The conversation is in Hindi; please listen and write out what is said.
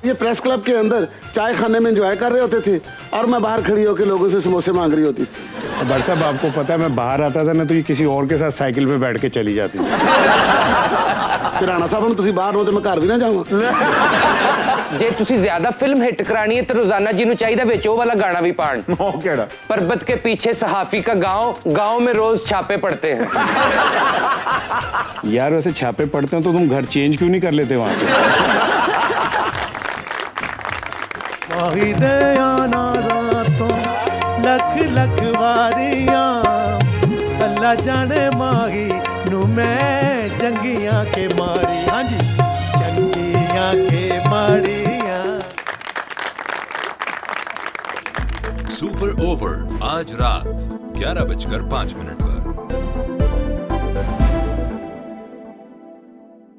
ये प्रेस क्लब के अंदर चाय खाने में एंजॉय कर रहे होते थे और मैं बाहर खड़ी होकर लोगों से समोसे मांग रही होती थी। भाई साहब आपको पता है मैं बाहर आता था ना तो ये किसी और के साथ साइकिल पे बैठ के चली जाती थी। राणा साहब हम तुसी बाहर हो तो मैं घर भी ना जावां। जे तुसी ज्यादा फिल्म हिट करानी है तो रोजाना जी नु चाहिदा विच ओ वाला गाना भी पाण। ओ केड़ा? पर्वत के पीछे सहाफी का गांव, गांव में रोज छापे पड़ते हैं। यार वैसे छापे पड़ते हैं तो तुम घर चेंज क्यों नहीं कर लेते वहां पे? माही दया नाज़ातों लख लख वारियां अल्लाह जाने माही नू मैं चंगियां के मारी। हाँ जी, चंगियां के मारियां। सुपर ओवर आज रात 11:05 पर।